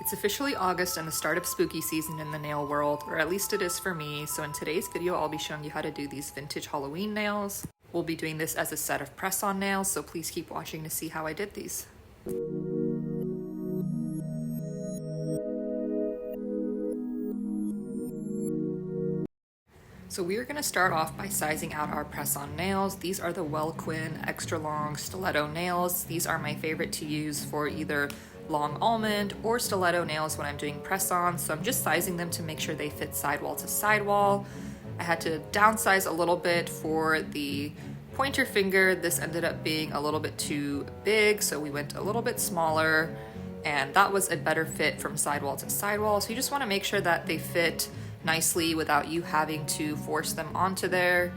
It's officially August and the start of spooky season in the nail world, or at least it is for me, so in today's video I'll be showing you how to do these vintage Halloween nails. We'll be doing this as a set of press-on nails, so please keep watching to see how I did these. So we are going to start off by sizing out our press-on nails. These are the Well Quinn extra long stiletto nails. These are my favorite to use for either long almond or stiletto nails when I'm doing press-on. So I'm just sizing them to make sure they fit sidewall to sidewall. I had to downsize a little bit for the pointer finger. This ended up being a little bit too big, so we went a little bit smaller, and that was a better fit from sidewall to sidewall. So you just want to make sure that they fit nicely without you having to force them onto there.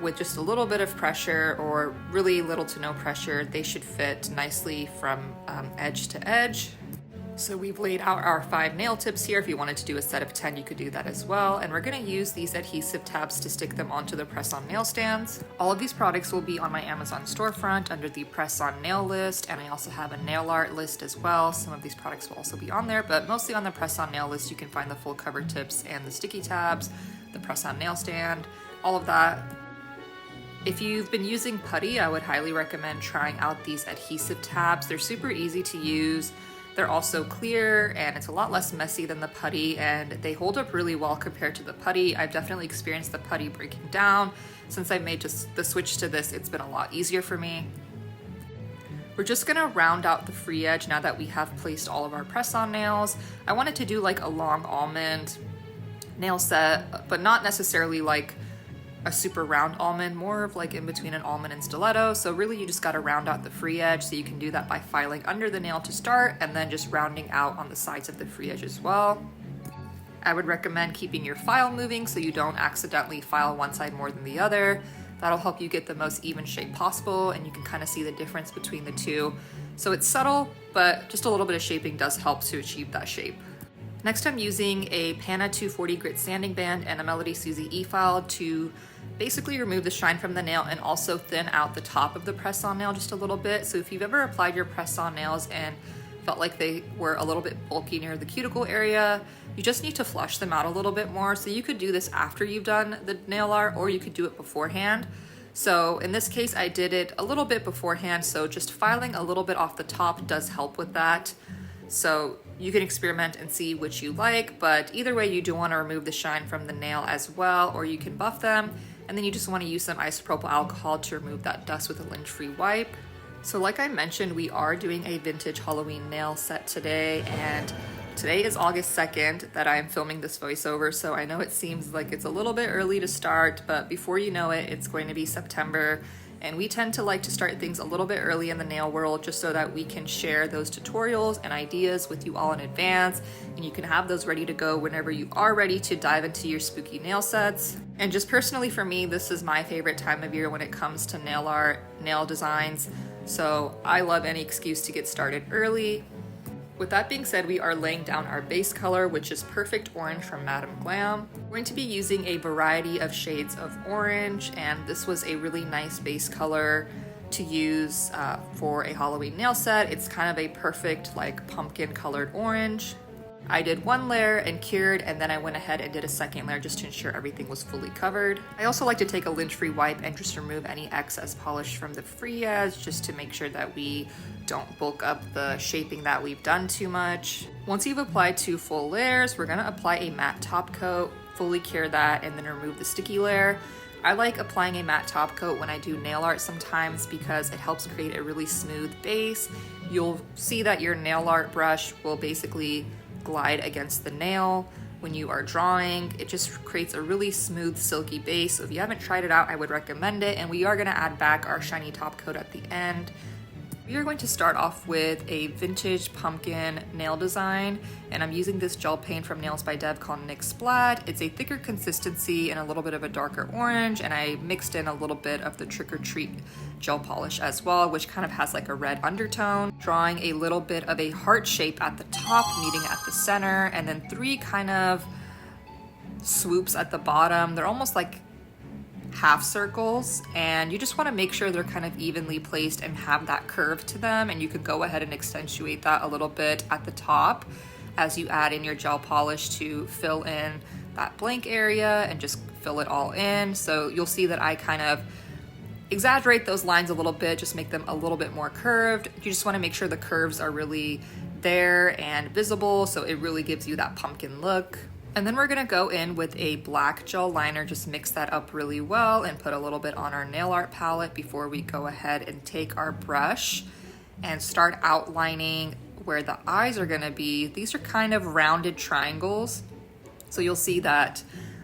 With just a little bit of pressure, or really little to no pressure, they should fit nicely from edge to edge. So we've laid out our 5 nail tips here. If you wanted to do a set of 10, you could do that as well. And we're going to use these adhesive tabs to stick them onto the press-on nail stands. All of these products will be on my Amazon storefront under the press-on nail list, and I also have a nail art list as well. Some of these products will also be on there, but mostly on the press-on nail list you can find the full cover tips and the sticky tabs, the press-on nail stand, all of that. If you've been using putty, I would highly recommend trying out these adhesive tabs. They're super easy to use. They're also clear, and it's a lot less messy than the putty, and they hold up really well compared to the putty. I've definitely experienced the putty breaking down. Since I made just the switch to this, it's been a lot easier for me. We're just gonna round out the free edge now that we have placed all of our press-on nails. I wanted to do like a long almond nail set, but not necessarily like a super round almond, more of like in between an almond and stiletto. So really you just got to round out the free edge. So you can do that by filing under the nail to start and then just rounding out on the sides of the free edge as well. I would recommend keeping your file moving so you don't accidentally file one side more than the other. That'll help you get the most even shape possible, and you can kind of see the difference between the two. So it's subtle, but just a little bit of shaping does help to achieve that shape. Next, I'm using a Pana 240 grit sanding band and a Melody Susie e-file to basically remove the shine from the nail and also thin out the top of the press-on nail just a little bit. So if you've ever applied your press-on nails and felt like they were a little bit bulky near the cuticle area, you just need to flush them out a little bit more. So you could do this after you've done the nail art, or you could do it beforehand. So in this case, I did it a little bit beforehand, so just filing a little bit off the top does help with that. So you can experiment and see which you like, but either way, you do want to remove the shine from the nail as well, or you can buff them, and then you just want to use some isopropyl alcohol to remove that dust with a lint-free wipe. So like I mentioned, we are doing a vintage Halloween nail set today, and today is August 2nd that I'm filming this voiceover, so I know it seems like it's a little bit early to start, but before you know it, it's going to be September. And we tend to like to start things a little bit early in the nail world just so that we can share those tutorials and ideas with you all in advance, and you can have those ready to go whenever you are ready to dive into your spooky nail sets. And just personally for me, this is my favorite time of year when it comes to nail art, nail designs, so I love any excuse to get started early. With that being said, we are laying down our base color, which is Perfect Orange from Madam Glam. We're going to be using a variety of shades of orange, and this was a really nice base color to use for a Halloween nail set. It's kind of a perfect like pumpkin colored orange. I did one layer and cured, and then I went ahead and did a second layer just to ensure everything was fully covered. I also like to take a lint-free wipe and just remove any excess polish from the free edge just to make sure that we don't bulk up the shaping that we've done too much. Once you've applied 2 full layers, we're gonna apply a matte top coat, fully cure that, and then remove the sticky layer. I like applying a matte top coat when I do nail art sometimes because it helps create a really smooth base. You'll see that your nail art brush will basically glide against the nail when you are drawing. It just creates a really smooth, silky base. So if you haven't tried it out, I would recommend it. And we are gonna add back our shiny top coat at the end. We are going to start off with a vintage pumpkin nail design, and I'm using this gel paint from Nails by Deb called Nick Splat. It's a thicker consistency and a little bit of a darker orange, and I mixed in a little bit of the Trick or Treat gel polish as well, which kind of has like a red undertone. Drawing a little bit of a heart shape at the top, meeting at the center, and then 3 kind of swoops at the bottom. They're almost like half circles, and you just want to make sure they're kind of evenly placed and have that curve to them, and you could go ahead and accentuate that a little bit at the top. as you add in your gel polish to fill in that blank area and just fill it all in. So you'll see that I kind of exaggerate those lines a little bit, just make them a little bit more curved. You just want to make sure the curves are really there and visible, so it really gives you that pumpkin look. And then we're gonna go in with a black gel liner, just mix that up really well and put a little bit on our nail art palette before we go ahead and take our brush and start outlining where the eyes are gonna be. These are kind of rounded triangles. So you'll see that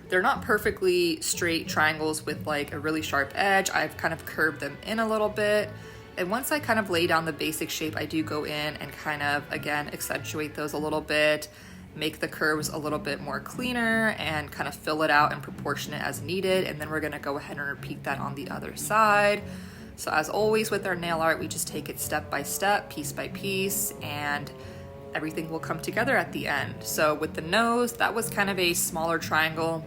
they're not perfectly straight triangles with like a really sharp edge. I've kind of curved them in a little bit. And once I kind of lay down the basic shape, I do go in and kind of, again, accentuate those a little bit, make the curves a little bit more cleaner and kind of fill it out and proportion it as needed. And then we're gonna go ahead and repeat that on the other side. So as always with our nail art, we just take it step by step, piece by piece, and everything will come together at the end. So with the nose, that was kind of a smaller triangle.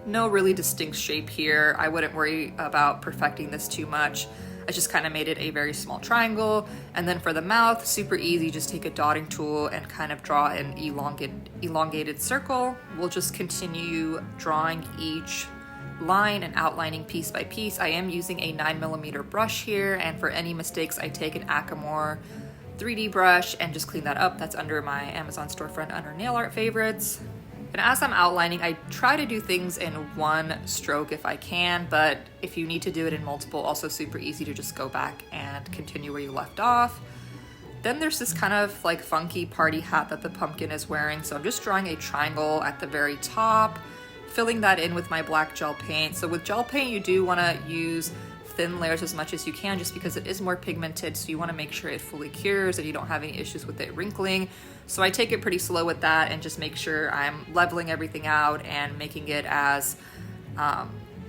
No really distinct shape here. I wouldn't worry about perfecting this too much. I just kind of made it a very small triangle. And then for the mouth, super easy, just take a dotting tool and kind of draw an elongated circle. We'll just continue drawing each line and outlining piece by piece. I am using a 9mm brush here, and for any mistakes, I take an Acamore 3D brush and just clean that up. That's under my Amazon storefront under nail art favorites. And as I'm outlining, I try to do things in one stroke if I can, but if you need to do it in multiple, also super easy to just go back and continue where you left off. Then there's this kind of like funky party hat that the pumpkin is wearing. So I'm just drawing a triangle at the very top, filling that in with my black gel paint. So with gel paint, you do want to use thin layers as much as you can just because it is more pigmented, so you want to make sure it fully cures and you don't have any issues with it wrinkling. So I take it pretty slow with that and just make sure I'm leveling everything out and making it as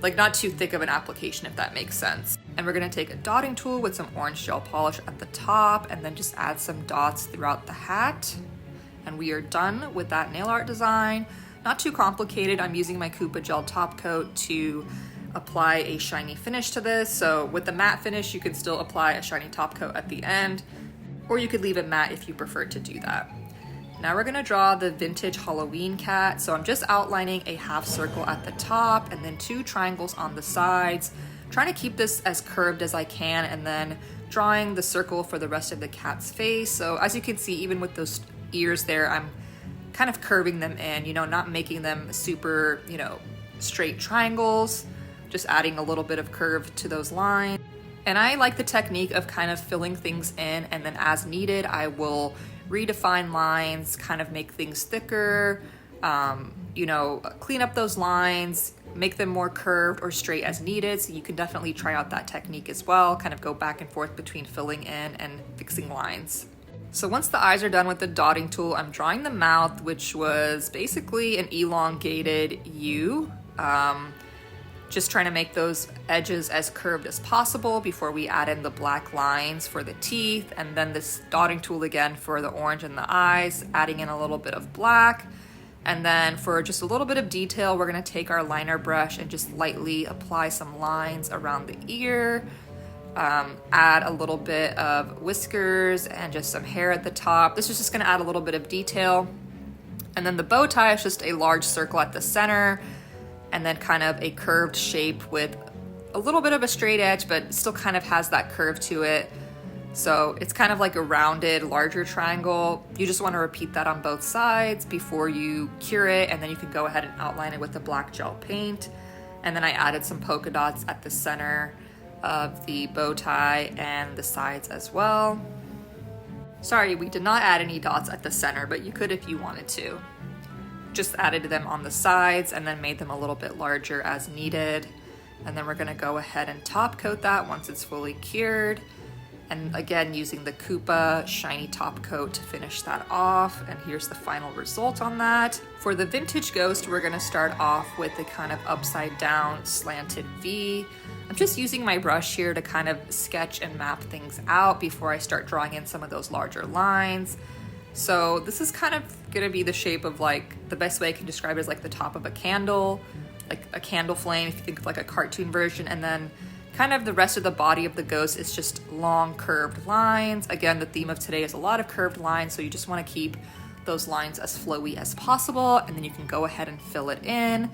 like not too thick of an application, if that makes sense. And we're going to take a dotting tool with some orange gel polish at the top and then just add some dots throughout the hat. And we are done with that nail art design. Not too complicated. I'm using my Koopa gel top coat to apply a shiny finish to this. So with the matte finish, you can still apply a shiny top coat at the end, or you could leave it matte if you prefer to do that. Now we're gonna draw the vintage Halloween cat. So I'm just outlining a half circle at the top and then 2 triangles on the sides, trying to keep this as curved as I can, and then drawing the circle for the rest of the cat's face. So as you can see, even with those ears there, I'm kind of curving them in, not making them super, straight triangles, just adding a little bit of curve to those lines. And I like the technique of kind of filling things in, and then as needed, I will redefine lines, kind of make things thicker, clean up those lines, make them more curved or straight as needed. So you can definitely try out that technique as well, kind of go back and forth between filling in and fixing lines. So once the eyes are done with the dotting tool, I'm drawing the mouth, which was basically an elongated U. Just trying to make those edges as curved as possible before we add in the black lines for the teeth, and then this dotting tool again for the orange and the eyes, adding in a little bit of black. And then for just a little bit of detail, we're gonna take our liner brush and just lightly apply some lines around the ear, add a little bit of whiskers and just some hair at the top. This is just gonna add a little bit of detail. And then the bow tie is just a large circle at the center, and then kind of a curved shape with a little bit of a straight edge, but still kind of has that curve to it. So it's kind of like a rounded, larger triangle. You just want to repeat that on both sides before you cure it, and then you can go ahead and outline it with the black gel paint. And then I added some polka dots at the center of the bow tie and the sides as well. Sorry, we did not add any dots at the center, but you could if you wanted to. Just added them on the sides and then made them a little bit larger as needed. And then we're gonna go ahead and top coat that once it's fully cured. And again, using the Koopa shiny top coat to finish that off. And here's the final result on that. For the vintage ghost, we're gonna start off with a kind of upside down slanted V. I'm just using my brush here to kind of sketch and map things out before I start drawing in some of those larger lines. So this is kind of gonna be the shape of, like, the best way I can describe it is like the top of a candle, like a candle flame, if you think of like a cartoon version. And then kind of the rest of the body of the ghost is just long curved lines. Again, the theme of today is a lot of curved lines, so you just wanna keep those lines as flowy as possible, and then you can go ahead and fill it in.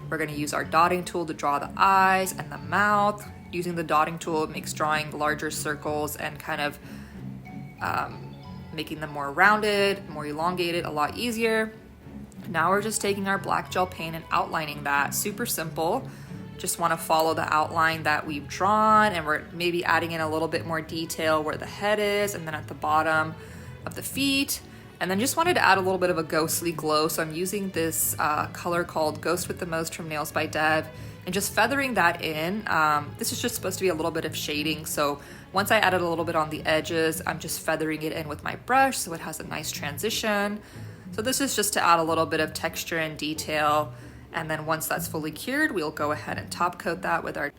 We're gonna use our dotting tool to draw the eyes and the mouth. Using the dotting tool, it makes drawing larger circles and kind of making them more rounded, more elongated, a lot easier. Now we're just taking our black gel paint and outlining that. Super simple. Just want to follow the outline that we've drawn, and we're maybe adding in a little bit more detail where the head is and then at the bottom of the feet. And then just wanted to add a little bit of a ghostly glow. So I'm using this color called Ghost with the Most from Nails by Dev, and just feathering that in. This is just supposed to be a little bit of shading. So once I added a little bit on the edges, I'm just feathering it in with my brush so it has a nice transition. So this is just to add a little bit of texture and detail. And then once that's fully cured, we'll go ahead and top coat that with our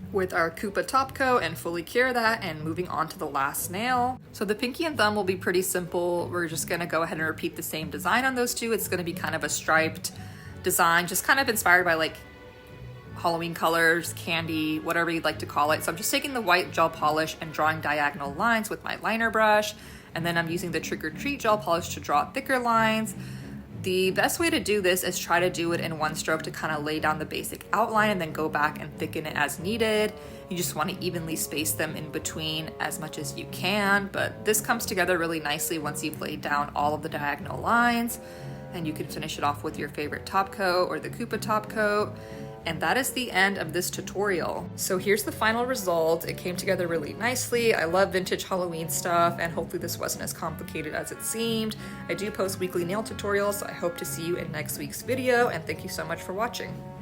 Koopa top coat and fully cure that, and moving on to the last nail. So the pinky and thumb will be pretty simple. We're just gonna go ahead and repeat the same design on those two. It's gonna be kind of a striped design, just kind of inspired by like Halloween colors, candy, whatever you'd like to call it. So I'm just taking the white gel polish and drawing diagonal lines with my liner brush. And then I'm using the Trick or Treat gel polish to draw thicker lines. The best way to do this is try to do it in one stroke to kind of lay down the basic outline and then go back and thicken it as needed. You just want to evenly space them in between as much as you can, but this comes together really nicely once you've laid down all of the diagonal lines, and you can finish it off with your favorite top coat or the Koopa top coat. And that is the end of this tutorial. So here's the final result. It came together really nicely. I love vintage Halloween stuff, and hopefully this wasn't as complicated as it seemed. I do post weekly nail tutorials, so I hope to see you in next week's video, and thank you so much for watching.